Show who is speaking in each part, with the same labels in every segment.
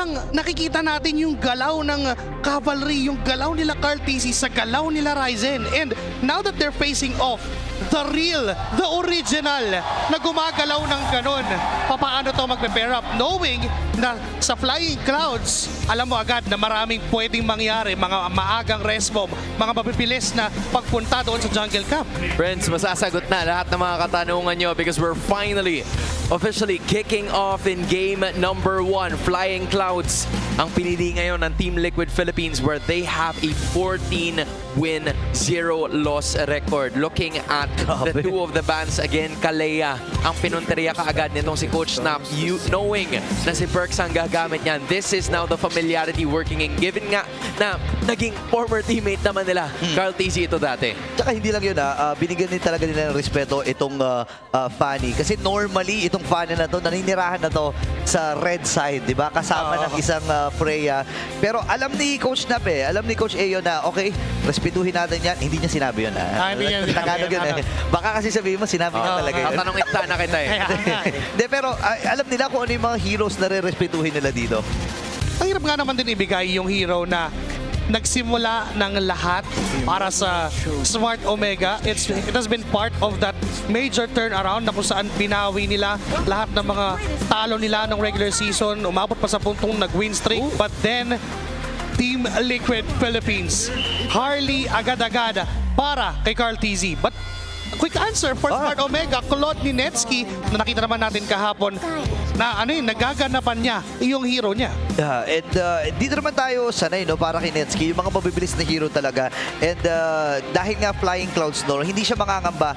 Speaker 1: parang nakikita natin yung galaw ng cavalry, yung galaw nila Carl TC sa galaw nila Ryzen. And now that they're facing off the real, the original na gumagalaw ng ganon, paano to magpe-pair up? Knowing na sa Flying Clouds, alam mo agad na maraming pwedeng mangyari, mga maagang rest bomb, mga mapipilis na pagpunta doon sa jungle camp.
Speaker 2: Friends, masasagot na lahat ng mga katanungan nyo because we're finally officially kicking off in game number 1. Flying Clouds ang pinili ngayon ng Team Liquid Philippines where they have a 14-win, 0-loss record. Looking at the two of the bands again, Kalea ang pinunteriya kaagad nitong si Coach Snap, knowing na si Perks ang gagamit niyan. This is now the familiarity working in, given nga na naging former teammate naman nila Carl TC ito dati.
Speaker 3: Tsaka hindi lang yun binigyan din talaga nila ng respeto itong Fanny. Kasi normally itong Fanny na to, naninirahan na to sa red side, di ba? Kasama ng isang Freya. Pero alam ni Coach Nap alam ni Coach Ayo na okay, respetuhin natin yan. Hindi niya sinabi yun
Speaker 1: Hindi niya sinabi
Speaker 3: Tagalog yun Baka kasi sabihin mo, sinabi niya talaga yun.
Speaker 2: Tatanungin na kita
Speaker 3: De, pero alam nila kung ano yung mga heroes na re-respetuhin nila dito.
Speaker 1: Ang hirap nga naman din ibigay yung hero na nagsimula ng lahat para sa Smart Omega. It has been part of that major turnaround na kung saan binawi nila lahat ng mga talo nila ng regular season. Umabot pa sa puntong nag-win streak. But then, Team Liquid Philippines, Harley agad-agad para kay Carl TZ. But quick answer for Smart Omega, Claude Ninetsky, na nakita naman natin kahapon na nagaganapan niya yung hero niya.
Speaker 3: And dito naman tayo sanay para kay Netsky, yung mga mabibilis na hero talaga. And dahil nga Flying Clouds hindi siya mangangamba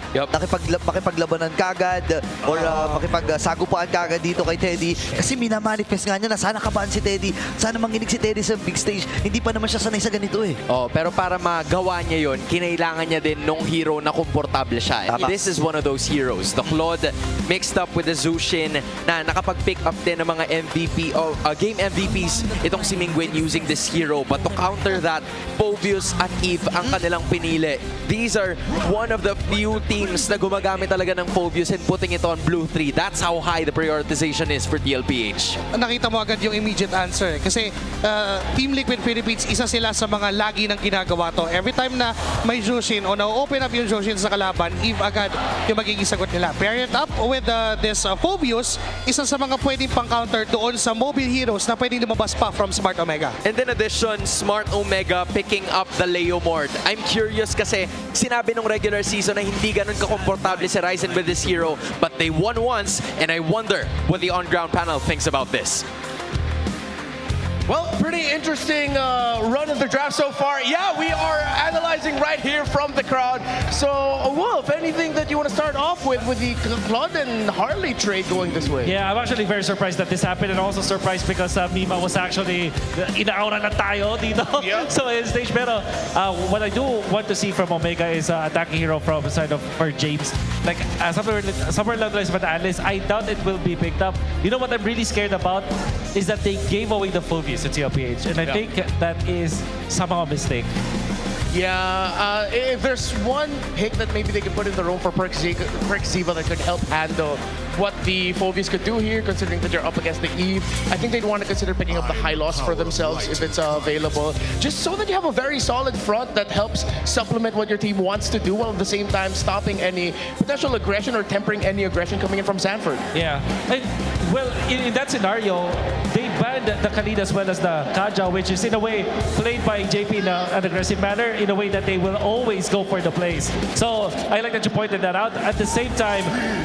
Speaker 3: makipaglabanan kagad or makipagsagupaan kagad dito kay Teddy. Kasi minamanifest nga niya na sana kabahan si Teddy, sana manginig si Teddy sa big stage. Hindi pa naman siya sanay sa ganito
Speaker 2: pero para magawa niya yon, kinailangan niya din nung hero na komportable siya. This is one of those heroes. The Claude mixed up with the Zushin na nakapag-pick up din ng mga MVP game MVPs itong si Mingwen using this hero. But to counter that, Phobius at Eve ang kanilang pinili. These are one of the few teams na gumagamit talaga ng Phobius and putting it on Blue 3. That's how high the prioritization is for TLPH.
Speaker 1: Nakita mo agad yung immediate answer. Kasi Team Liquid Philippines, isa sila sa mga lagi ng ginagawa to. Every time na may Jushin o na-open up yung Jushin sa kalaban, Eve agad yung magiging sagot nila. Pair it up with this Phobius, isa sa mga pwedeng pang-counter doon sa mobile heroes na pwedeng lumabas pa from Smart Omega.
Speaker 2: And in addition, Smart Omega picking up the Leomord. I'm curious kasi sinabi nung regular season na hindi ganun kakomportable si Ryzen with this hero, but they won once, and I wonder what the on-ground panel thinks about this.
Speaker 4: Well, pretty interesting run of the draft so far. Yeah, we are analyzing right here from the crowd. So, Wolf, anything that you want to start off with the Claude and Harley trade going this way?
Speaker 5: Yeah, I'm actually very surprised that this happened, and also surprised because Mima was actually inaaura na tayo dito.
Speaker 4: Yeah.
Speaker 5: So in stage, pero what I do want to see from Omega is attacking hero from the side of for James. Like somewhere along the lines of the analyst, I doubt it will be picked up. You know what I'm really scared about is that they gave away the Phobius to TLPH, and I think that is somehow a mistake.
Speaker 4: Yeah, if there's one pick that maybe they can put in the room for Perkziva that could help handle what the Phobius could do here, considering that you're up against the Eve, I think they'd want to consider picking up the high loss for themselves if it's available, just so that you have a very solid front that helps supplement what your team wants to do, while at the same time stopping any potential aggression or tempering any aggression coming in from Sanford.
Speaker 5: Yeah, and, well, in that scenario, they banned the Khalid as well as the Kaja, which is in a way played by JP in an aggressive manner, in a way that they will always go for the plays. So I like that you pointed that out. At the same time,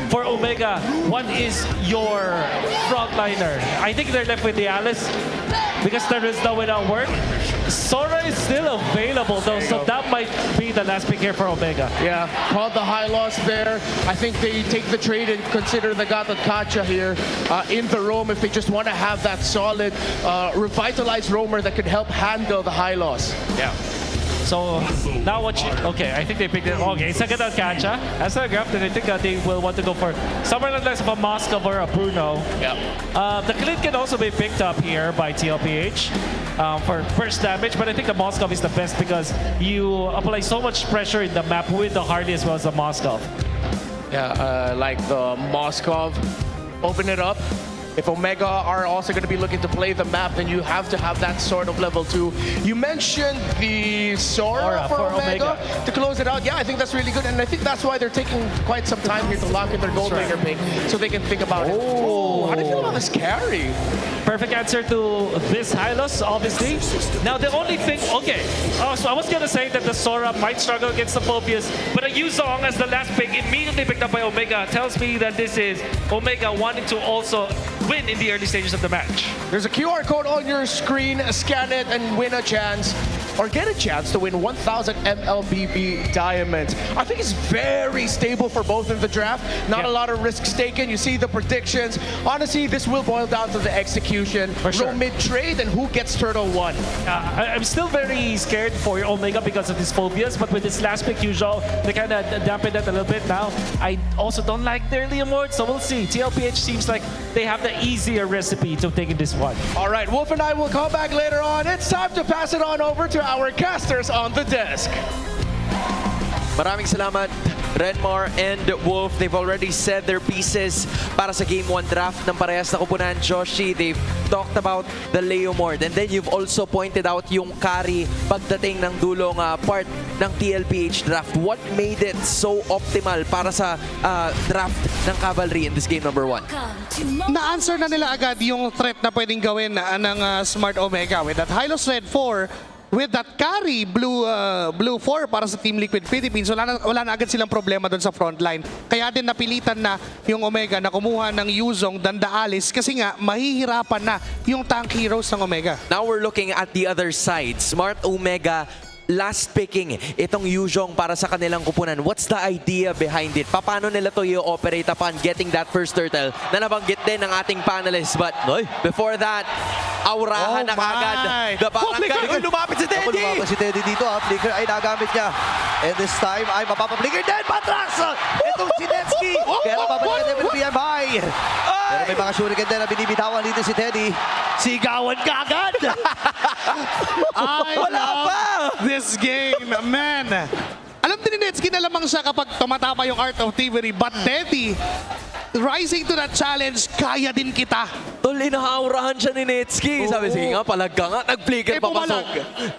Speaker 5: for Omega, what is your frontliner? I think they're left with the Alice because there is no way to work. Sora is still available though, so that might be the last pick here for Omega.
Speaker 4: Yeah, called the high loss there. I think they take the trade and consider the Gatot Kacha here in the roam if they just want to have that solid, revitalized roamer that could help handle the high loss.
Speaker 5: Yeah. So now what you, okay, I think they picked it. Okay, it's a good Kacha. As a graph, then I think they will want to go for somewhere less of a Moskov or a Bruno.
Speaker 4: Yeah.
Speaker 5: The Khalid can also be picked up here by TLPH for first damage, but I think the Moskov is the best because you apply so much pressure in the map with the Harley as well as the Moskov.
Speaker 4: Yeah, like the Moskov, open it up. If Omega are also going to be looking to play the map, then you have to have that sort of level too. You mentioned the Sora for Omega to close it out. Yeah, I think that's really good, and I think that's why they're taking quite some time here to lock in their Gold Maker pick, so they can think about it. Oh, how do you feel about this carry?
Speaker 5: Perfect answer to this Hylos, obviously. Now, the only thing, okay, so I was going to say that the Sora might struggle against the Phobias, but a Yuzong as the last pick, immediately picked up by Omega, tells me that this is Omega wanting to also win in the early stages of the match.
Speaker 4: There's a QR code on your screen. Scan it and win a chance, or get a chance to win 1,000 MLBB diamonds. I think it's very stable for both in the draft. Not a lot of risks taken. You see the predictions. Honestly, this will boil down to the execution.
Speaker 5: For sure.
Speaker 4: Row mid-trade and who gets Turtle 1.
Speaker 5: I'm still very scared for Omega because of these phobias, but with this last pick, usual, they kind of dampened it a little bit now. I also don't like their Leomord, so we'll see. TLPH seems like they have the easier recipe to taking this one.
Speaker 4: All right, Wolf and I will come back later on. It's time to pass it on over to our casters on the desk.
Speaker 2: Maraming salamat, Renmar and Wolf. They've already said their pieces para sa Game 1 draft ng parehas na kupunan. Joshi, they've talked about the Leomord. And then you've also pointed out yung carry pagdating ng dulong part ng TLPH draft. What made it so optimal para sa draft ng Cavalry in this game number 1?
Speaker 1: Na-answer na nila agad yung threat na pwedeng gawin ng Smart Omega with that Hylos Red 4, with that carry Blue 4 para sa Team Liquid Philippines. Wala na agad silang problema doon sa frontline. Kaya din napilitan na yung Omega na kumuha ng Yuzong Dandaalis kasi nga mahihirapan na yung tank heroes ng Omega.
Speaker 2: Now we're looking at the other side. Smart Omega last picking itong Yuzong para sa kanilang kupunan. What's the idea behind it? Paano nila to i-operate upon getting that first turtle na nabanggit din ng ating panelists? But before that, aurahan na kagad. The barangay. Lumapit si Teddy!
Speaker 3: Lumapit si Teddy dito. Flicker ay nagamit niya. And this time ay mapapaflicker din. Patras! Itong si Netsky. Pero babalikan niya with PM high. Pero may mga shuriken din na binibitawan dito si Teddy. Sigawan ka agad!
Speaker 1: Wala pa! This game, man. Alam din ni Netsky na lamang siya kapag tumatapa yung Art of Thievery. But Teddy, rising to that challenge, kaya din kita.
Speaker 2: Tol, inahaurahan siya ni Netsky. Sabi, sige nga, palag ka nga. Nag-flicker papasok.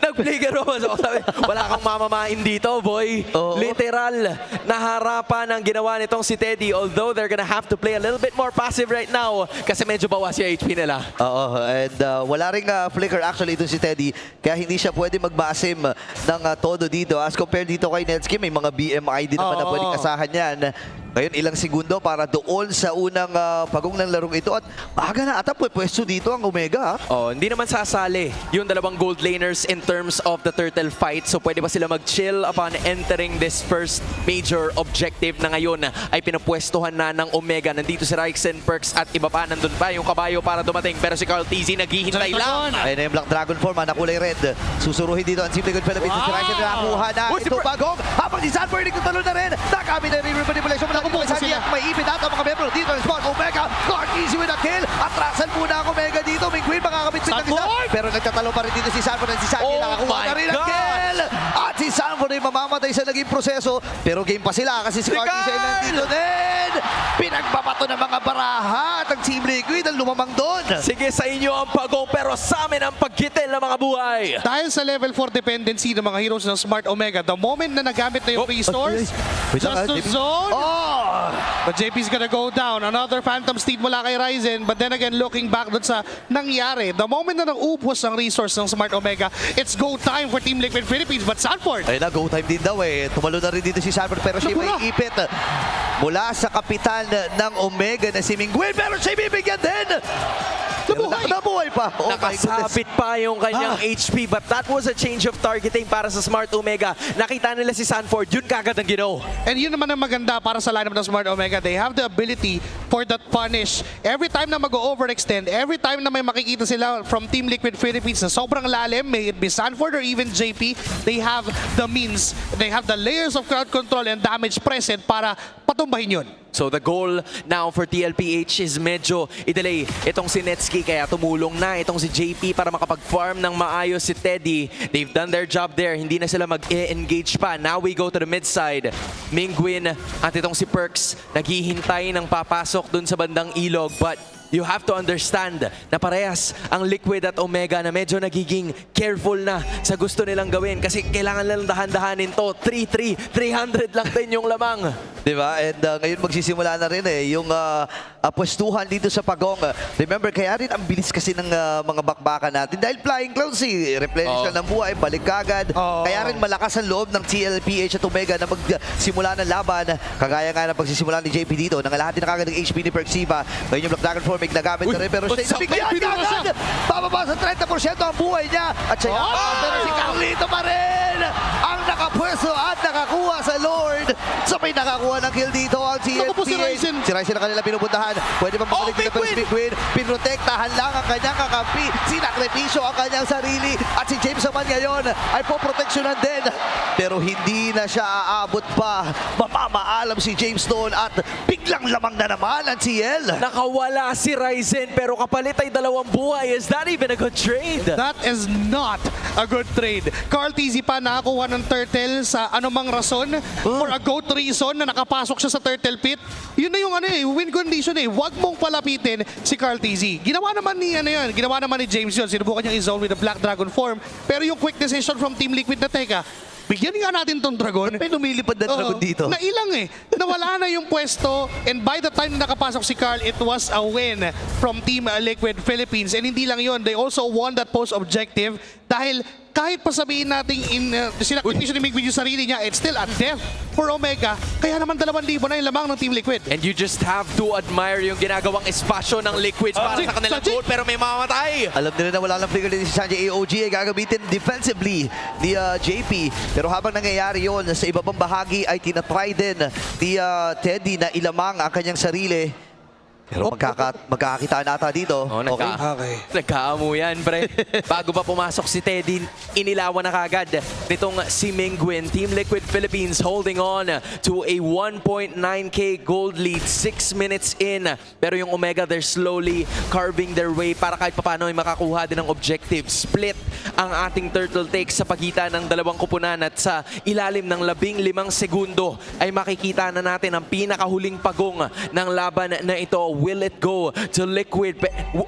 Speaker 2: Nag-flicker papasok. Sabi, wala kang mamamain dito, boy. Literal, naharapan ang ginawa nitong si Teddy. Although they're gonna have to play a little bit more passive right now kasi medyo bawas yung HP nila.
Speaker 3: Oo, and wala ring flicker actually itong si Teddy. Kaya hindi siya pwede magbasim ng todo dito. As compared dito kay Netsky, may mga BMI din naman na pwedeng kasahan yan. Ngayon, ilang segundo para doon sa unang pagong ng larong ito. At maaga na ata pwesto dito ang Omega.
Speaker 2: Hindi naman sasali yung dalawang gold laners in terms of the turtle fight. So pwede ba sila mag-chill upon entering this first major objective na ngayon ay pinapwestuhan na ng Omega. Nandito si Ryxen, Perks at iba pa. Nandun pa yung kabayo para dumating. Pero si Carl TZ naghihintay lang.
Speaker 3: Ayun na yung Black Dragon form na kulay red. Susuruhin dito ang Team Liquid Philippines. Si Ryxen nakakuha na. Ito bagong. Habang si Sanford nagtatalo na rin. Nakamit na rin manipulation. Sa niya, may ipit at ang mga membro dito ng Smart Omega. Guard easy with a kill. Atrasan muna ang Omega dito. Ming Queen makakabit ng isa. Pero nagtatalo pa rin dito si Sanford at si Sanji. Nakakuha na rin ang kill. At si Sanford ay mamamatay sa naging proseso. Pero game pa sila kasi si Guard easy nandito din. Pinagbabato ng mga baraha at ang Team Liquid ang lumamang doon.
Speaker 2: Sige sa inyo ang pagong pero sa amin ang pagkitil ng mga buhay.
Speaker 1: Dahil sa level 4 dependency ng mga heroes ng Smart Omega, the moment na nagamit na yung resource, just to zone, but JP's gonna go down. Another Phantom Steed mula kay Ryzen, but then again, looking back dun sa nangyari, the moment na nag-ubos ang resource ng Smart Omega, it's go time for Team Liquid Philippines, but Sanford!
Speaker 3: Ayun na, go time din daw eh. Tumalo na rin dito si Sanford pero siya may ipit mula sa kapitan ng Omega na si Mingguin pero siya bibigyan din! Nabuhay pa! Oh
Speaker 2: Nakasabit pa yung kanyang HP, but that was a change of targeting para sa Smart Omega. Nakita nila si Sanford, yun kagad ang ginaw.
Speaker 1: And yun naman ang maganda para sa lineup ng Smart Omega. They have the ability for that punish. Every time na mag-overextend, every time na may makikita sila from Team Liquid Philippines na sobrang lalim, may it be Sanford or even JP, they have the means, they have the layers of crowd control and damage present para patumbahin yun.
Speaker 2: So the goal now for TLPH is medyo i-delay itong si Netsky kaya tumulong na itong si JP para makapag-farm ng maayos si Teddy. They've done their job there. Hindi na sila mag-engage pa. Now we go to the mid side. Mingguin at itong si Perks naghihintay ng papasok dun sa bandang ilog but you have to understand na parehas ang Liquid at Omega na medyo nagiging careful na sa gusto nilang gawin kasi kailangan lang dahan-dahanin to. 3-3, 300 lang din yung lamang.
Speaker 3: Diba? And ngayon magsisimula na rin yung pwestuhan dito sa Pagong. Remember, kaya rin ang bilis kasi ng mga bakbakan natin. Dahil Flying Clouds, replenish lang ng buhay, balik kagad. Kaya rin malakas ang loob ng TLPH at Omega na magsimula ng laban. Kagaya nga ng pagsisimula ni JP dito. Nangalahati na kagad ng HP ni Perxiva. Ngayon yung Black Dragon Form, nagamit na rin. Pero siya nabigyan kagad! Bababa sa 30% ang buhay niya. At siya pero si Carlito pa rin! Ang nakapwesto at nakakuha sa Lord. Sabay nakakuha ng kill dito ang
Speaker 1: Naku po si
Speaker 3: TLPH.
Speaker 1: Ryzen.
Speaker 3: Si Ryzen ang kanila pinupuntahan. Pwede bang makalik dito pero si Big Win. Pinrotektahan lang ang kanyang kakampi. Sinakripisyo ang kanyang sarili. At si James naman ngayon ay poproteksyonan din. Pero hindi na siya aabot pa. Mamamaalam si James doon at biglang lamang na naman ang TL.
Speaker 2: Nakawala si Ryzen pero kapalit ay 2 buhay. Is that even a good trade?
Speaker 1: That is not a good trade. Carl TZ pa nakakuha ng turtle sa anumang rason for a goat reason na nakapasok siya sa turtle pit. Yun na yung win condition Huwag mong palapitin si Carl TZ. Ginawa naman ni ginawa naman ni James yun. Sinubukan niyang i-zone with the Black Dragon form. Pero yung quick decision from Team Liquid na teka, bigyan nga natin tong dragon.
Speaker 3: May lumilipad na dragon dito.
Speaker 1: Nailang Nawala na yung pwesto and by the time na nakapasok si Carl, it was a win from Team Liquid Philippines. And hindi lang yun, they also won that post objective dahil kahit pa sabihin natin sinakripisyo ni Migwin yung sarili niya, it's still a death for Omega. Kaya naman 2,000 na yung lamang ng Team Liquid.
Speaker 2: And you just have to admire yung ginagawang espasyo ng Liquids para sa kanilang goal pero may mamamatay.
Speaker 3: Alam nila na wala lang figure din si Sanjay. AOG ay gagamitin defensively ni JP. Pero habang nangyayari yon sa ibabang bahagi ay tinatry din ni Teddy na ilamang ang kanyang sarili. Pero magkakakitaan nata dito.
Speaker 2: Nagkaamo yan, pre. Bago pa pumasok si Teddy, inilawan na kagad nitong si Mingwin. Team Liquid Philippines holding on to a 1.9k gold lead 6 minutes in. Pero yung Omega, they're slowly carving their way para kahit papano ay makakuha din ng objective. Split ang ating turtle take sa pagitan ng dalawang kupunan at sa ilalim ng 15 segundo ay makikita na natin ang pinakahuling pagong ng laban na ito. Will it go to Liquid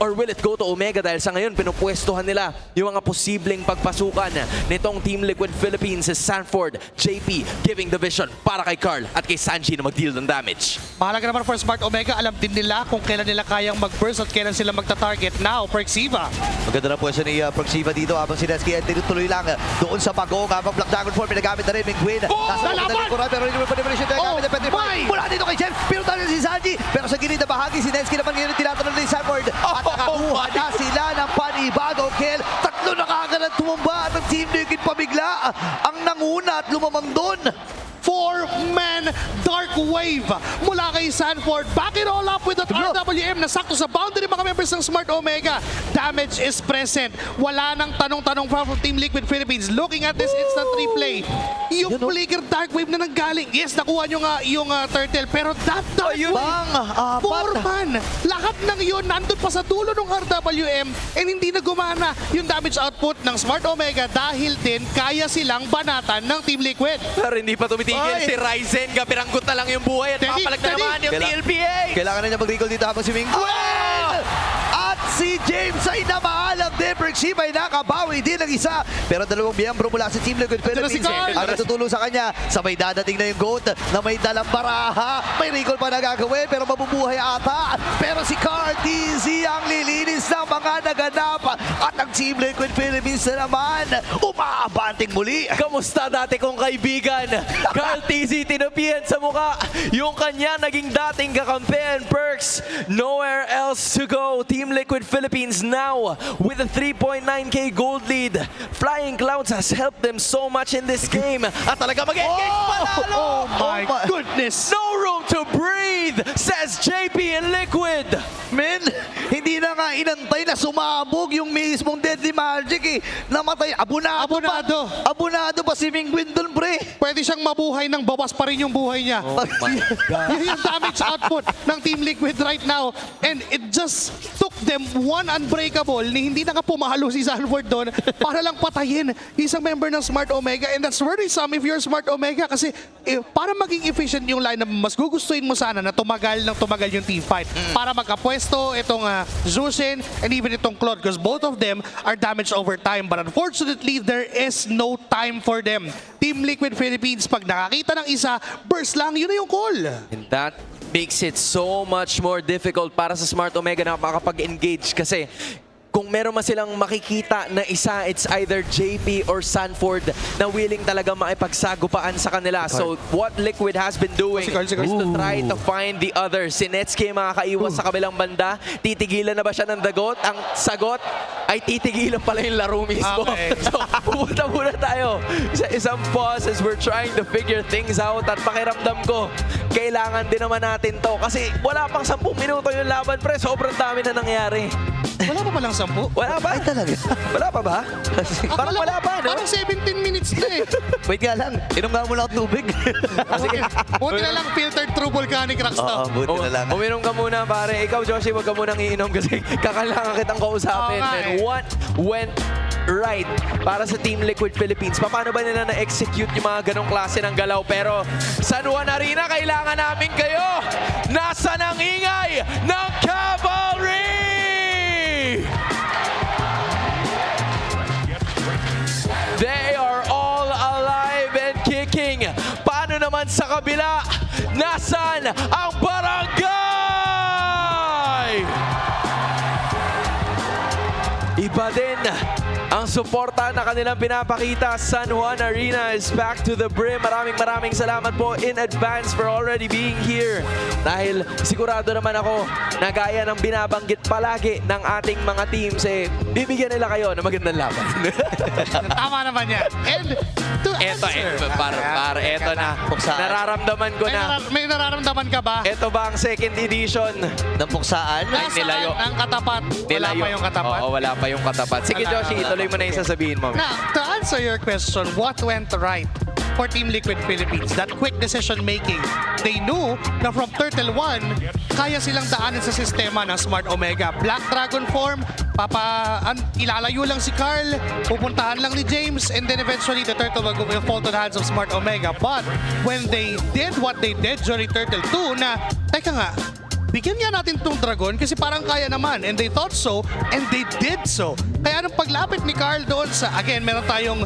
Speaker 2: or will it go to Omega? Dahil sa ngayon, pinupwestuhan nila yung mga posibleng pagpasukan nitong Team Liquid Philippines. Sanford, JP giving the vision para kay Carl at kay Sanji na mag-deal ng damage.
Speaker 1: Mahalaga naman for Smart Omega, alam din nila kung kailan nila kayang mag-burst at kailan sila magta-target. Now, Perxiva.
Speaker 3: Maganda na pwesto ni Perxiva dito habang si Nesky ay tinutuloy lang doon sa Pagong habang Black Dragon Form pinagamit na rin Mingwin. Nasa
Speaker 1: Lalaban!
Speaker 3: pero hindi mo pa demolisyon gamit na Petrify. Mula dito kay James, pinutan niya si Sanji. Pero sa gilid na bahagi, si Nesky naman ngayon tinatanong ni Sanford. At nakakuha na sila ng panibagong kill. Tatlo na kagad ang tumumba at ang Team Liquid pabigla. Ang nanguna at lumamang doon.
Speaker 1: 4-man Dark Wave mula kay Sanford. Back it all up with that RWM na sakto sa boundary mga members ng Smart Omega. Damage is present. Wala nang tanong-tanong from Team Liquid Philippines. Looking at this instant replay, yung flicker Dark Wave na nanggaling. Yes, nakuha nyo nga yung turtle. Pero that Dark Wave, 4-man. Lahat ng yun, nandun pa sa dulo ng RWM and hindi na gumana yung damage output ng Smart Omega dahil din kaya silang banatan ng Team Liquid.
Speaker 2: Pero hindi pa tumitigil si Ryzen. Gapiranggot na lang yung buhay at papalag na naman yung TLPA.
Speaker 3: Kailangan na niya mag-recall dito habang si Mingwin. At si James ay namaalam din. Perxiva ay nakabawi din ng isa. Pero dalawang miyembro mula sa Team Liquid Philippines ang natutulong sa kanya. Sabay dadating na yung GOAT na may dalang baraha. May recall pa na gagawin pero mabubuhay ata. Pero si Carl TZ ang lilinis ng mga naganap. At ang Team Liquid Philippines na naman umaabanting muli.
Speaker 2: Kamusta dati kong kaibigan? Carl TZ tinapihan sa muka yung kanya naging dating kakampihan. Perks, nowhere else to go. Team Liquid Philippines now with a 3.9k gold lead. Flying Clouds has helped them so much in this game. At talaga mag-engage panalo!
Speaker 1: Oh my goodness!
Speaker 2: No room to breathe, says JP and Liquid.
Speaker 3: Men, hindi na nga inantay na sumabog yung mismong Deadly Magic eh. Namatay. Abunado
Speaker 1: Abunado.
Speaker 3: pa. Abunado pa si Mingwin dun, pre.
Speaker 1: pwede siyang mabuhay ng bawas pa rin yung buhay niya.
Speaker 2: Oh my God.
Speaker 1: Yun yung damage output ng Team Liquid right now. And it just took them one unbreakable ni hindi na nga pumalo si Sanford doon para lang patayin isang member ng Smart Omega. And that's worrisome if you're Smart Omega kasi para maging efficient yung lineup, mas gugustuhin mo sana na tumagal yung team fight para magkapwesto itong Zushin and even itong Claude because both of them are damaged over time. But unfortunately, there is no time for them. Team Liquid Philippines, pag nakakita ng isa, burst lang, yun na yung call.
Speaker 2: And that makes it so much more difficult para sa Smart Omega na makapag-engage kasi kung meron man silang makikita na isa, it's either JP or Sanford na willing talaga makipagsagupaan sa kanila. So what Liquid has been doing is to try to find the other. Si Netsuke makakaiwas sa kabilang banda. Titigilan na ba siya ng dagot? Ang sagot ay titigilan pala yung laro mismo.
Speaker 1: Okay.
Speaker 2: So pupunta muna tayo sa isang pause as we're trying to figure things out at pakiramdam ko, kailangan din naman natin to kasi wala pang 10 minuto yung laban pre. Sobrang dami na nangyari.
Speaker 1: Wala pa palang 10.
Speaker 2: Wala ba?
Speaker 3: Ay, talaga. Wala pa ba?
Speaker 2: Parang wala pa, no?
Speaker 1: Parang 17 minutes na eh.
Speaker 3: Wait nga lang. Inom nga muna ako tubig.
Speaker 1: Sige. Buti na lang filtered through volcanic rocks to.
Speaker 3: Oo, buti na lang.
Speaker 2: Uminom ka muna, pare. Ikaw, Joshi, wag ka munang iinom kasi kakailangan kitang kausapin.
Speaker 1: Oo nga
Speaker 2: And
Speaker 1: eh.
Speaker 2: what went right para sa Team Liquid Philippines? Paano ba nila na-execute yung mga ganong klase ng galaw? Pero San Juan Arena, kailangan namin kayo! Nasa ng ingay ng Cavalry! They are all alive and kicking. Paano naman sa kabila? Nasaan ang barangay? Iba din ang suporta na kanilang pinapakita. San Juan Arena is back to the brim. Maraming salamat po in advance for already being here. Dahil sigurado naman ako na gaya ng binabanggit palagi ng ating mga teams, bibigyan nila kayo ng magandang laban.
Speaker 1: Tama naman yan. And to
Speaker 2: Eto,
Speaker 1: answer.
Speaker 2: eto na. Nararamdaman ko na.
Speaker 1: May nararamdaman ka ba?
Speaker 2: Ito ba ang second edition?
Speaker 3: Ng puksaan?
Speaker 2: Ay, nilayo.
Speaker 1: Nasaan ang katapat? Wala pa yung katapat?
Speaker 2: Oo, wala pa yung katapat. Sige,
Speaker 1: Wala.
Speaker 2: Joshi, tuloy mo na yung sasabihin mo.
Speaker 1: Now, to answer your question, what went right for Team Liquid Philippines? That quick decision making. They knew na from Turtle 1, kaya silang daanin sa sistema ng Smart Omega. Black Dragon form, ilalayo lang si Carl, pupuntahan lang ni James, and then eventually the Turtle will fall to the hands of Smart Omega. But when they did what they did during Turtle 2 na, teka nga, bigyan nga natin tong Dragon kasi parang kaya naman. And they thought so, and they did so. Kaya nung paglapit ni Carl doon sa, again, meron tayong,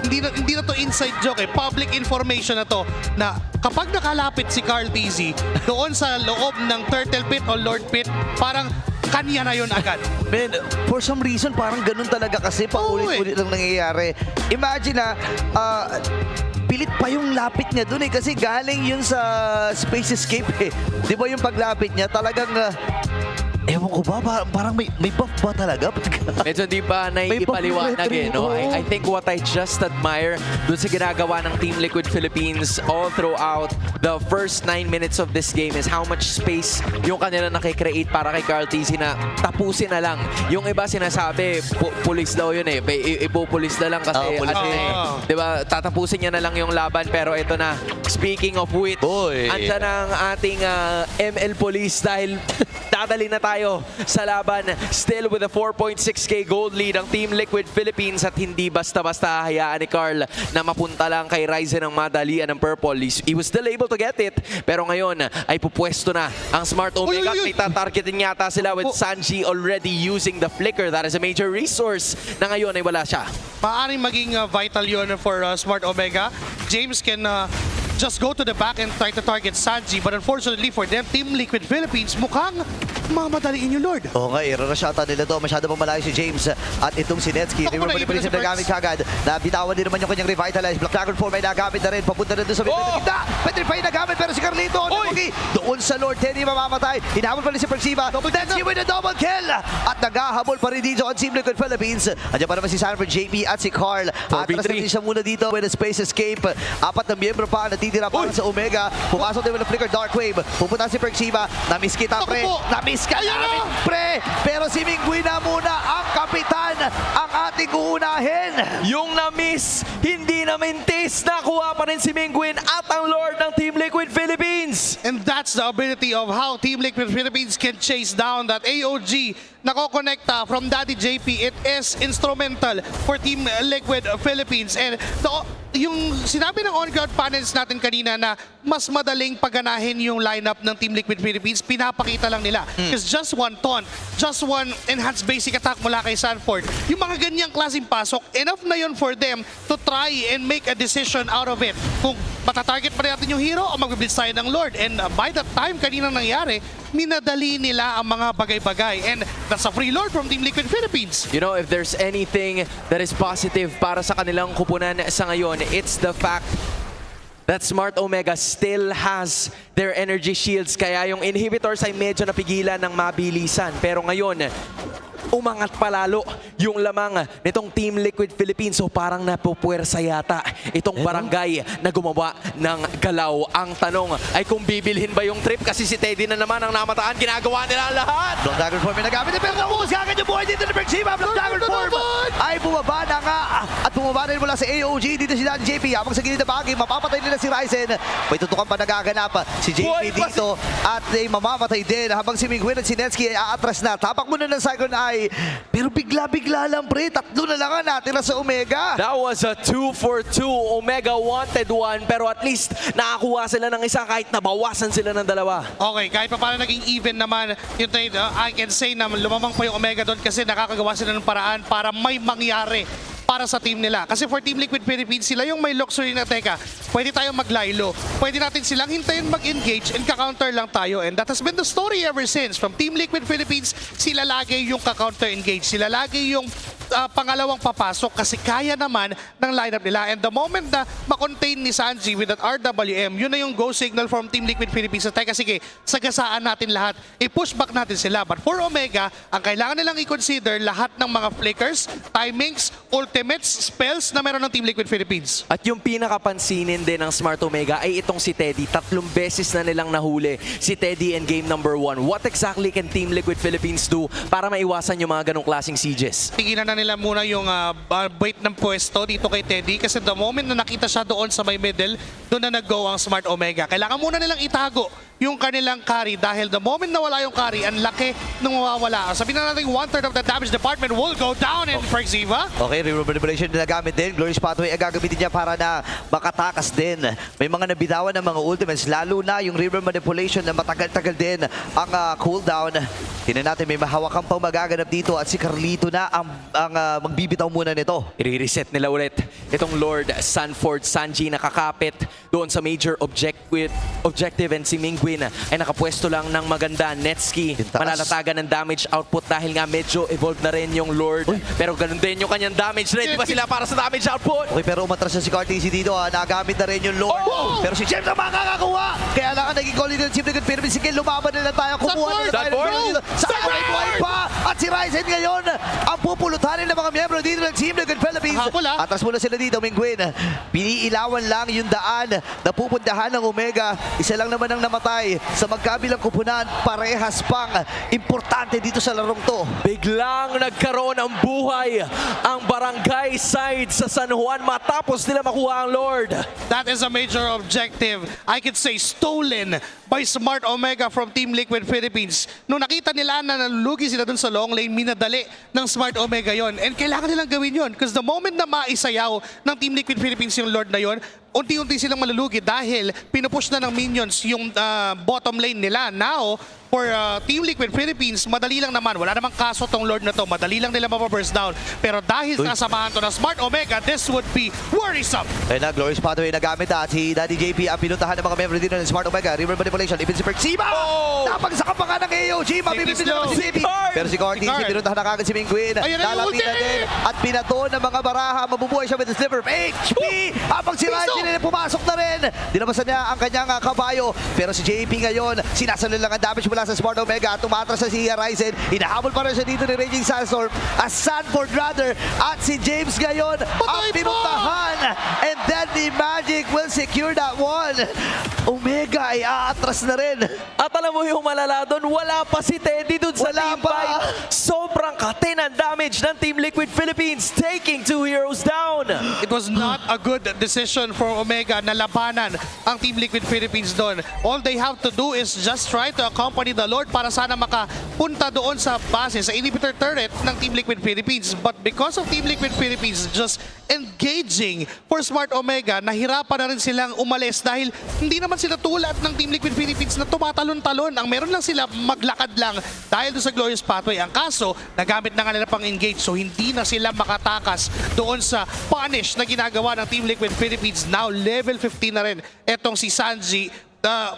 Speaker 1: hindi na to inside joke public information na to, na kapag nakalapit si Carl TZ doon sa loob ng Turtle Pit o Lord Pit, parang kanya na yun agad.
Speaker 3: Man, for some reason, parang ganun talaga kasi paulit-ulit lang nangyayari. Imagine na, pilit pa yung lapit niya dun kasi galing yun sa Space Escape Di ba yung paglapit niya talagang, ewan ko ba, parang may buff ba talaga?
Speaker 2: Medyo di pa naipaliwanag no? I think what I just admire dun sa ginagawa ng Team Liquid Philippines all throughout the first 9 minutes of this game is how much space yung kanila nakikreate para kay Carl TZ na tapusin na lang. Yung iba sinasabi, pulis daw yun ipupulis na lang kasi di ba, tatapusin niya na lang yung laban. Pero ito na, speaking of which, andyan ang ating ML Police dahil dadali na tayo sa laban. Still with a 4.6k gold lead ang Team Liquid Philippines at hindi basta-basta hayaan ni Carl na mapunta lang kay Ryzen ng madalian ng purple. He was still able to get it, pero ngayon ay pupwesto na ang Smart Omega. May tatargetin yata sila with Sanji already using the flicker. That is a major resource na ngayon ay wala siya.
Speaker 1: Maaaring maging vital yun for Smart Omega. James can just go to the back and try to target Sanji. But unfortunately for them, Team Liquid Philippines mukhang mamadaliin yung Lord.
Speaker 3: Oo nga, irarashata nila to. Masyado pang malayo si James at itong si Netsuke.
Speaker 1: Naku,
Speaker 3: River
Speaker 1: si
Speaker 3: na gamit kagad. Nabitawan din naman yung kanyang revitalize. Black Dragon 4 may nagamit na rin. Papunta na doon sa gitna. Petrify nagamit pero si Carlito. Doon sa Lord Teddy mamamatay. Hinahabol pa rin si Persiva. Netsuke with a double kill. At naghahabol pa rin dito ang Team Liquid Philippines. Andiyan pa naman si Sanford, JP at si Carl. Atras na rin siya muna dito with a space escape. Apat na miyembro pa natitira para sa Omega. Pumasok din with a flicker Dark Wave. Pupunta si Persiva. Namiss kita pre. Namiss ka namin pre. Pero si Mingguina muna ang kapitan ang ating uunahin.
Speaker 2: Yung na-miss, hindi Minamintis nakuha pa rin si Mingwin at ang Lord ng Team Liquid Philippines.
Speaker 1: And that's the ability of how Team Liquid Philippines can chase down that AOG nako-connecta from Daddy JP. It is instrumental for Team Liquid Philippines. And yung sinabi ng on-ground panels natin kanina na mas madaling paganahin yung lineup ng Team Liquid Philippines, pinapakita lang nila. Because just one taunt, just one enhanced basic attack mula kay Sanford, yung mga ganyang klaseng pasok, enough na yun for them to try and make a decision out of it. Kung matatarget pa rin natin yung hero o magbiblitz tayo ng Lord. And by that time, kanina nangyari, minadali nila ang mga bagay-bagay. And that's a free Lord from Team Liquid Philippines.
Speaker 2: You know, if there's anything that is positive para sa kanilang kupunan sa ngayon, it's the fact that Smart Omega still has their energy shields. Kaya yung inhibitors ay medyo napigilan ng mabilisan. Pero ngayon, umangat palalo yung lamang nitong Team Liquid Philippines. So parang napupuwersa yata itong barangay na gumawa ng galaw. Ang tanong ay kung bibilhin ba yung trip kasi si Teddy na naman ang namataan. Ginagawa nila ang lahat.
Speaker 3: Black Dagger Form yung nagamit. Pero nabukas agad yung buhay dito ni Perxiva. Black Dagger Form ay bumaba na nga. At bumaba rin mula sa AOG. Dito si Daddy JP. Habang sa gilid na bahagi, mapapatay nila si Ryzen. May tutukan pa nagaganap. Si JP dito. At ay mamamatay din. Habang si Mingwin at si Netsky ay aatras na. Tapak muna ng Cyclone Eye. Pero bigla-bigla lang, pre. Tatlo na lang ang natira sa Omega.
Speaker 2: That was a 2-for-2. Omega wanted one, pero at least nakakuha sila ng isa kahit nabawasan sila ng dalawa.
Speaker 1: Okay, kahit pa paano naging even naman yung trade, I can say na lumamang pa yung Omega doon kasi nakakagawa sila ng paraan para may mangyari para sa team nila. Kasi for Team Liquid Philippines, sila yung may luxury na, teka, pwede tayong maglaylo. Pwede natin silang hintayin mag-engage and ka-counter lang tayo. And that has been the story ever since. From Team Liquid Philippines, sila lagi yung ka-counter engage. Sila lagi yung pangalawang papasok kasi kaya naman ng lineup nila. And the moment na makontain ni Sanji with that RWM, yun na yung go signal from Team Liquid Philippines. So, teka, sige, sagasaan natin lahat. I-push back natin sila. But for Omega, ang kailangan nilang i-consider lahat ng mga flickers, timings, ultimates, spells na meron ng Team Liquid Philippines.
Speaker 2: At yung pinakapansinin din ng Smart Omega ay itong si Teddy. 3 beses na nilang nahuli si Teddy in game number 1. What exactly can Team Liquid Philippines do para maiwasan yung mga ganong klaseng sieges?
Speaker 1: Tigilan na nila muna yung bait ng pwesto dito kay Teddy kasi the moment na nakita siya doon sa may middle, doon na nag-go ang Smart Omega. Kailangan muna nilang itago yung kanilang carry dahil the moment na wala yung carry, ang laki nung mawawala. Sabihin na natin 1/3 of the damage department will go down in Perxiva.
Speaker 3: Okay, River Manipulation na nagamit din. Glorious Pathway ang gagamitin niya para na makatakas din. May mga nabitawan ng mga ultimates, lalo na yung River Manipulation na matagal-tagal din ang cooldown. Tingnan natin, may mahawakang pang magaganap dito at si Carlito na ang magbibitaw muna nito.
Speaker 2: I-reset nila ulit itong Lord Sanford. Sanji nakakapit doon sa major objective and si Mingwin ay nakapwesto lang ng maganda. Netsky malalatagan ng damage output dahil nga medyo evolved na rin yung Lord. Pero ganun din yung kanyang damage. Ready ba sila para sa damage output?
Speaker 3: Okay, pero umatras na si KRTC dito. Nagamit na rin yung Lord. Pero si James ang makakakuha. Kaya lang ang naging goal dito ng Team Liquid Philippines. Sige, lumaban na lang tayo. Kumuha na lang tayo ng hero dito. Sa may buhay pa. At si Ryzen ngayon ang pupulutanin ng mga miyembro dito ng Team Liquid Philippines. Atras muna sila dito, Mingwin. Piniilawan lang yung daan na pupuntahan ng Omega. Isa lang naman ang namatay sa magkabilang kupunan. Parehas pang importante dito sa larong to.
Speaker 2: Biglang nagkaroon ng buhay ang barangay side sa San Juan matapos nila makuha ang Lord.
Speaker 1: That is a major objective. I could say stolen by Smart Omega from Team Liquid Philippines. Nung nakita nila na nalulugi sila dun sa long lane, minadali ng Smart Omega yon. And kailangan nilang gawin yon. Because the moment na maisayaw ng Team Liquid Philippines yung Lord na yon, unti-unti silang malulugi dahil pinupush na ng minions yung bottom lane nila. Now, for Team Liquid Philippines, madali lang naman. Wala namang kaso tong Lord na to. Madali lang nila mapaburst down. Pero dahil nasamahan to na Smart Omega, this would be worrisome.
Speaker 3: Ayun na, Glorious Pathway nagamit at si Daddy JP ang pinuntahan ng mga member dito ng Smart Omega. River Manipulation, even si Perxiva! Napagsakan pa nga ng AOG, mabibibili naman si JP. Pero si KRTC, pinuntahan na kagad si Mingwin. Lalapitan din at pinato ng mga baraha. Mabubuhay siya with the sliver of HP. Habang si Ryzen pumasok na rin. Dinabasan niya ang kanyang kabayo. Pero si JP ngayon, sinasalo lang ang damage mula mula sa Smart Omega at tumatras na si Ryzen. Hinahabol pa rin siya dito ni Raging Sandstorm. As Sanford rather at si James ngayon ang pinuntahan. And then the Magic will secure that one. Omega ay aatras na rin.
Speaker 2: At alam mo yung malala doon, wala pa si Teddy doon sa
Speaker 3: Wala
Speaker 2: team
Speaker 3: pa.
Speaker 2: fight. Sobrang katinan damage ng Team Liquid Philippines, taking 2 heroes down.
Speaker 1: It was not a good decision for Omega na labanan ang Team Liquid Philippines doon. All they have to do is just try to accompany the Lord para sana makapunta doon sa base, sa inhibitor turret ng Team Liquid Philippines. But because of Team Liquid Philippines just engaging for Smart Omega, nahirapan na rin silang umalis dahil hindi naman sila tulad ng Team Liquid Philippines na tumatalon-talon. Ang meron lang sila, maglakad lang dahil doon sa Glorious Pathway. Ang kaso, nagamit na nga nila pang engage, so hindi na sila makatakas doon sa punish na ginagawa ng Team Liquid Philippines. Now, level 15 na rin etong si Sanji.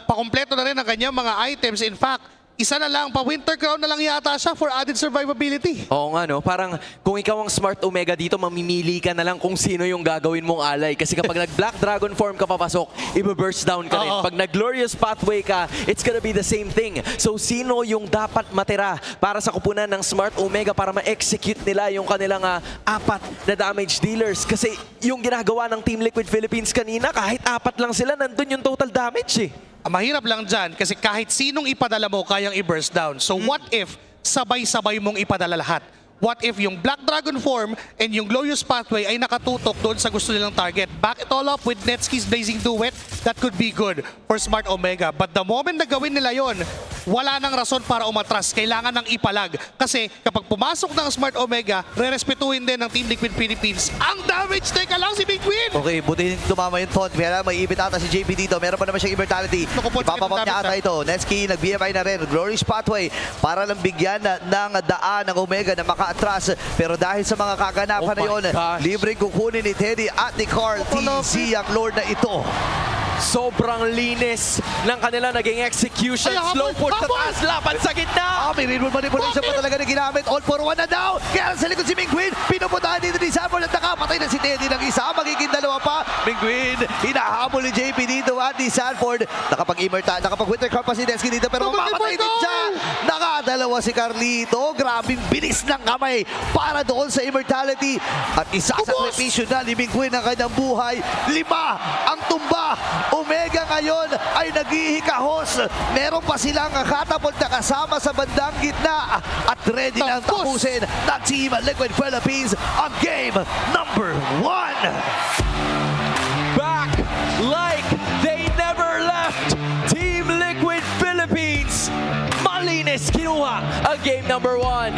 Speaker 1: Pakumpleto na rin ang kanyang mga items. In fact, isa na lang, pa-Winter Crown na lang yata siya for added survivability.
Speaker 2: Oo nga no, parang kung ikaw ang Smart Omega dito, mamimili ka na lang kung sino yung gagawin mong alay. Kasi kapag nag-Black Dragon form ka papasok, i-burst down ka rin.
Speaker 1: Oo.
Speaker 2: Pag nag-Glorious Pathway ka, it's gonna be the same thing. So sino yung dapat matira para sa kupunan ng Smart Omega para ma-execute nila yung kanilang 4 na damage dealers? Kasi yung ginagawa ng Team Liquid Philippines kanina, kahit 4 lang sila, nandun yung total damage eh.
Speaker 1: Mahirap lang dyan kasi kahit sinong ipadala mo, kayang i-burst down. So what if sabay-sabay mong ipadala lahat? What if yung Black Dragon form and yung Glorious Pathway ay nakatutok doon sa gusto nilang target? Back it all up with Netsuki's Blazing Duet, that could be good for Smart Omega. But the moment na gawin nila yon, wala nang rason para umatras. Kailangan ng ipalag. Kasi kapag pumasok ng Smart Omega, re-respetuhin din ng Team Liquid Philippines. Ang damage! Teka lang si Big Win!
Speaker 3: Okay, buti tumama yung taunt. Kaya may ibit ata si JP dito. Meron pa naman siyang immortality.
Speaker 1: Naku po,
Speaker 3: Ipapapap niya
Speaker 1: damage
Speaker 3: ata ito. Netsuki, nag-BMI na rin. Glorious Pathway para lang bigyan ng daan ng Omega na makaatras. Pero dahil sa mga kaganapan
Speaker 2: Oh
Speaker 3: na
Speaker 2: my
Speaker 3: yun,
Speaker 2: gosh.
Speaker 3: libreng kukunin ni Teddy at ni Carl TZ ang Lord na ito.
Speaker 2: Sobrang linis ng kanila naging execution.
Speaker 1: Ay,
Speaker 2: Slow
Speaker 1: habol!
Speaker 2: push sa
Speaker 1: Habol!
Speaker 2: taas, laban sa gitna.
Speaker 3: May reroll manipulation pa talaga na ginamit. All for one na daw. Kaya sa likod si Mingguin. Pinupuntahan dito ni Sanford at nakapatay na si Teddy ng isa. Magiging dalawa pa. Mingguin, hinahabol ni JP dito at ni Sanford. Nakapag-Winter Crown pa si Netsuki dito pero mamamatay din siya. Nakadalawa si Carlito. Grabing bilis ng kamay para doon sa immortality. At isasakripisyo na ni Mingguin ang kanyang buhay. 5 ang tumba. Omega ngayon ay naghihikahos. Meron pa silang catapult na kasama sa bandang gitna at ready nang tapusin ng Team Liquid Philippines on game number 1.
Speaker 2: Back like they never left. Team Liquid Philippines. Malinis kinuha ang game number 1.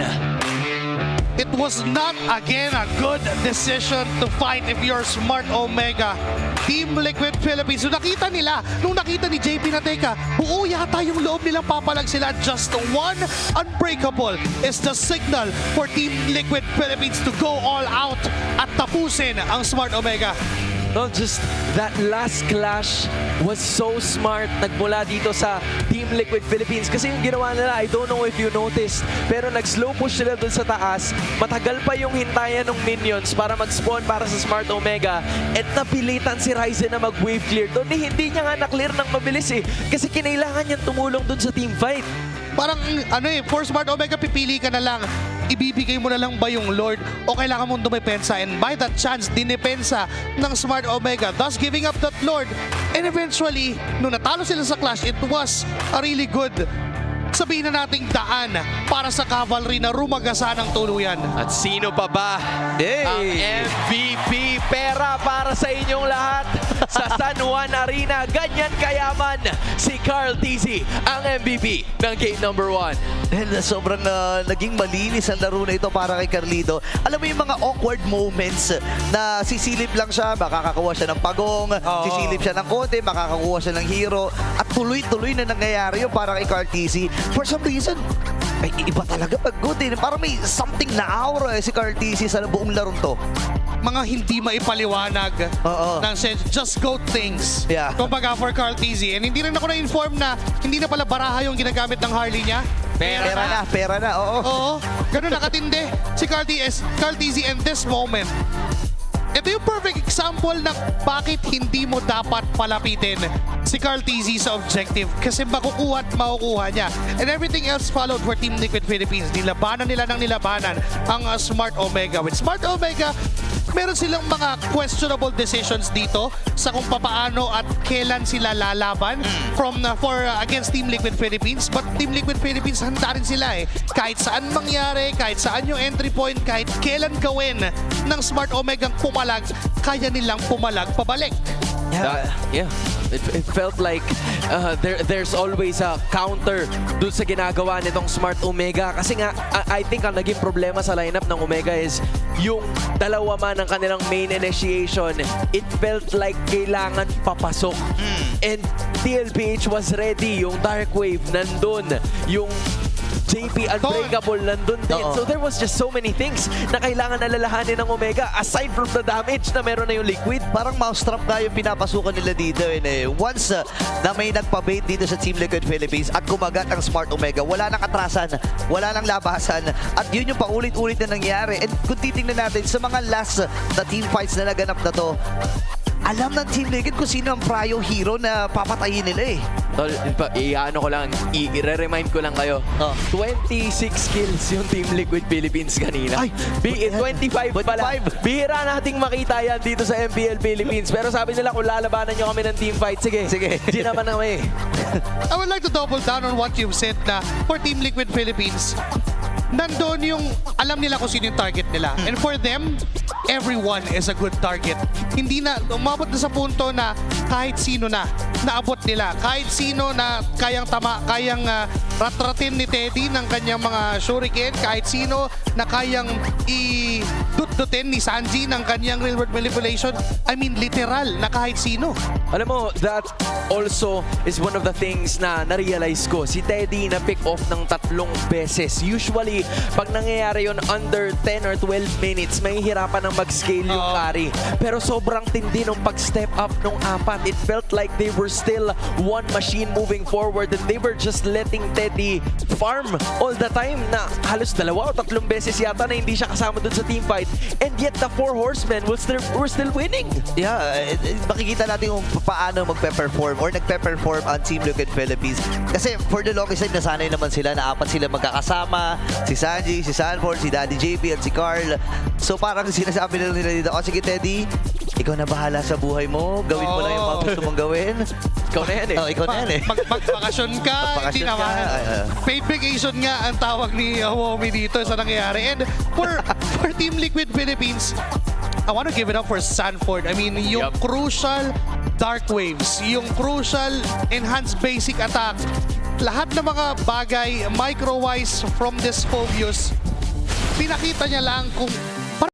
Speaker 1: It was not, again, a good decision to fight if you're Smart Omega. Team Liquid Philippines, nung nakita ni JP na teka, buo yata yung loob nilang papalag sila. Just one unbreakable is the signal for Team Liquid Philippines to go all out at tapusin ang Smart Omega.
Speaker 2: No, just that last clash was so smart. Nagmula dito sa Team Liquid Philippines. Kasi yung ginawa nila, I don't know if you noticed, pero nag-slow push sila dun sa taas. Matagal pa yung hintayan ng minions para mag-spawn para sa Smart Omega. At napilitan si Ryzen na mag-wave clear doon. Hindi niya nga na-clear ng mabilis eh. Kasi kinailangan niyang tumulong dun sa team fight.
Speaker 1: Parang for Smart Omega, pipili ka na lang. Ibibigay mo na lang ba yung Lord o kailangan mong dumepensa? And by that chance, dinepensa ng Smart Omega, thus giving up that Lord. And eventually, nung natalo sila sa clash, it was a really good, sabihin na nating daan para sa cavalry na rumagasa ng tuluyan.
Speaker 2: At sino pa ba ang MVP? Pera para sa inyong lahat sa San Juan Arena. Ganyan kayaman si Carl TZ, ang MVP ng game number 1.
Speaker 3: And sobrang naging malinis ang laro na ito para kay Carlito. Alam mo yung mga awkward moments na sisilip lang siya, makakakuha siya ng pagong, sisilip siya ng kote, makakakuha siya ng hero, at tuloy-tuloy na nangyayari yun para kay Carl TZ. For some reason, ay iba talaga pag good eh. Parang may something na aura si Carl TZ sa buong larong to.
Speaker 1: Mga hindi maipaliwanag ng sense, just go things.
Speaker 3: Yeah.
Speaker 1: Kumbaga for Carl TZ. And hindi rin ako na-inform na hindi na pala baraha yung ginagamit ng Harley niya.
Speaker 3: Pera na, oo.
Speaker 1: Oo, ganun nakatindi si Carl TZ in this moment. Ito yung perfect example ng bakit hindi mo dapat palapitin si si Carl TZ sa objective kasi makukuha at makukuha niya. And everything else followed for Team Liquid Philippines. Nilabanan nila ng nilabanan ang Smart Omega. With Smart Omega, meron silang mga questionable decisions dito sa kung papaano at kailan sila lalaban against Team Liquid Philippines. But Team Liquid Philippines, handa rin sila eh. Kahit saan mangyari, kahit saan yung entry point, kahit kailan gawin ng Smart Omega pumalag, kaya nilang pumalag pabalik.
Speaker 2: Yeah. It felt like there's always a counter dun sa ginagawa nitong Smart Omega. Kasi nga, I think ang naging problema sa lineup ng Omega is yung dalawa man ng kanilang main initiation, it felt like kailangan papasok. And TLPH was ready. Yung Dark Wave nandun. Yung JP Unbreakable nandun din. So there was just so many things na kailangan alalahanin ng Omega aside from the damage na meron na yung Liquid.
Speaker 3: Parang mousetrap nga yung pinapasukan nila dito. Once na may nagpa-bait dito sa Team Liquid Philippines at kumagat ang Smart Omega, wala nang atrasan, wala nang labasan. At yun yung paulit-ulit na nangyari. And kung titingnan natin sa mga last na team fights na naganap na to, alam ng Team Liquid kung sino ang prio hero na papatayin nila eh.
Speaker 2: Tol, i-ano ko lang, i-remind ko lang kayo. 26 kills yung Team Liquid Philippines kanina.
Speaker 3: Ay,
Speaker 2: 25 pala.
Speaker 3: 25.
Speaker 2: Bihira nating makita yan dito sa MPL Philippines. Pero sabi nila kung lalabanan nyo kami ng team fight, sige. Di naman kami.
Speaker 1: I would like to double down on what you've said na for Team Liquid Philippines, nandoon yung alam nila kung sino yung target nila. And for them, everyone is a good target. Hindi na, umabot na sa punto na kahit sino na naabot nila. Kahit sino na kayang ratratin ni Teddy ng kanyang mga shuriken. Kahit sino na kayang i-dut-dutin ni Sanji ng kanyang real world manipulation. I mean, literal na kahit sino.
Speaker 2: Alam mo, that also is one of the things na na-realize ko. Si Teddy na pick off ng 3 beses. Usually, pag nangyayari yun under 10 or 12 minutes, may hirapan ng mag-scale yung carry. Pero sobrang tindi nung pag-step up nung 4. It felt like they were still one machine moving forward and they were just letting Teddy farm all the time na halos 2 o 3 beses yata na hindi siya kasama dun sa team fight. And yet, the 4 horsemen were still winning.
Speaker 3: Yeah, makikita natin kung paano magpe-perform or nagpe-perform ang Team Liquid Philippines. Kasi for the longest time, nasanay naman sila na 4 sila magkakasama. Si Sanji, si Sanford, si Daddy JP at si Carl. So parang sinasabi nila dito, sige Teddy, ikaw na bahala sa buhay mo. Gawin mo lang yung mga gusto mong gawin.
Speaker 2: Ikaw na yan eh.
Speaker 3: Ikaw na yan eh.
Speaker 1: Magbakasyon ka, hindi
Speaker 3: Magbakasyon ka.
Speaker 1: naman. Paid vacation nga ang tawag ni Womi dito sa nangyayari. And for Team Liquid Philippines, I want to give it up for Sanford. I mean, yung crucial Dark Waves, yung crucial enhanced basic attack, lahat ng mga bagay, micro-wise from this Phobius, pinakita niya lang kung